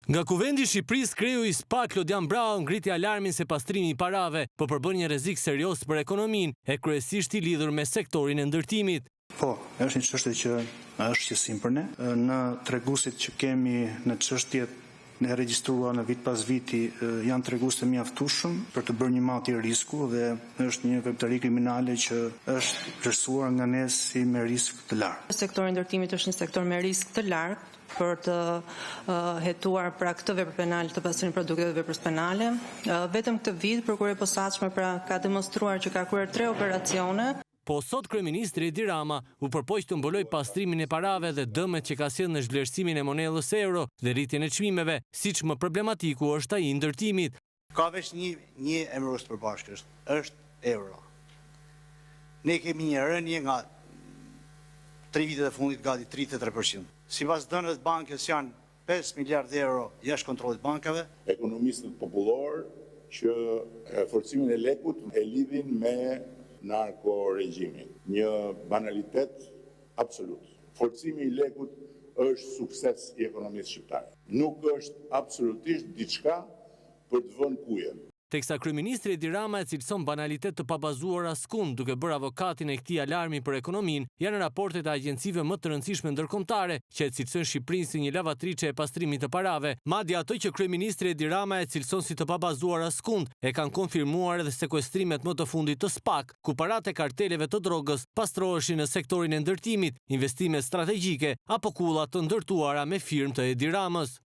Nga kuvendi i Shqipërisë, kreu i SPAK Lodian Brau ngriti alarmin se pastrimi i parave po përbën një rrezik serioz për ekonominë e kryesisht i lidhur me sektorin e ndërtimit. Po, është një çështje që është qësim për ne. Në treguesit që kemi në çështjet e regjistruar në vit pas viti janë tregues të mjaftueshëm për të bërë një matje risku dhe është një veptari kriminale që është vlerësuar nga ne si me risk të lartë. Sektori i ndërtimit është një sektor me risk të lartë për të hetuar pra këtë vepër penale të pastrimit produkteve dhe veprës penale. Vetëm këtë vit prokuroria e posaçme pra ka demonstruar që ka kryer 3 operacione. Po sot kryeministri Edi Rama u përpoq të mboloj pastrimin e parave dhe dëmet që ka sjellë në zhvlerësimin e monedhës euro dhe rritjen e çmimeve, siç më problematiku është ai i ndërtimit. Ka veç një emërës të përbashkët, është euro. Ne kemi një rënje nga 3 vitet e fundit gati 33%. Sipas dënave të bankës janë 5 miliardë euro jashtë kontrollit bankave. Ekonomistët popullor që forcimin e lekut e lidhin me narko-regjimin. Një banalitet absolut. Forcimi i lekut është sukses i ekonomisë shqiptare. Nuk është absolutisht diçka për të vënë kujen. Teksa kryeministri Edi Rama e cilëson banalitet të pabazuar askund duke bërë avokatin e këtij alarmi për ekonominë, janë raportet e agjencive më të rëndësishme ndërkombëtare që e cilësojnë Shqipërinë si një lavatriçe e pastrimit të parave. Madje ato që kryeministri Edi Rama e cilëson si të pabazuar askund e kanë konfirmuar edhe sekuestrimet më të fundit të SPAK, ku paratë e karteleve të drogës pastroheshin në sektorin e ndërtimit, investime strategjike apo kulla të ndërtuara me firmë të Edi Ramës.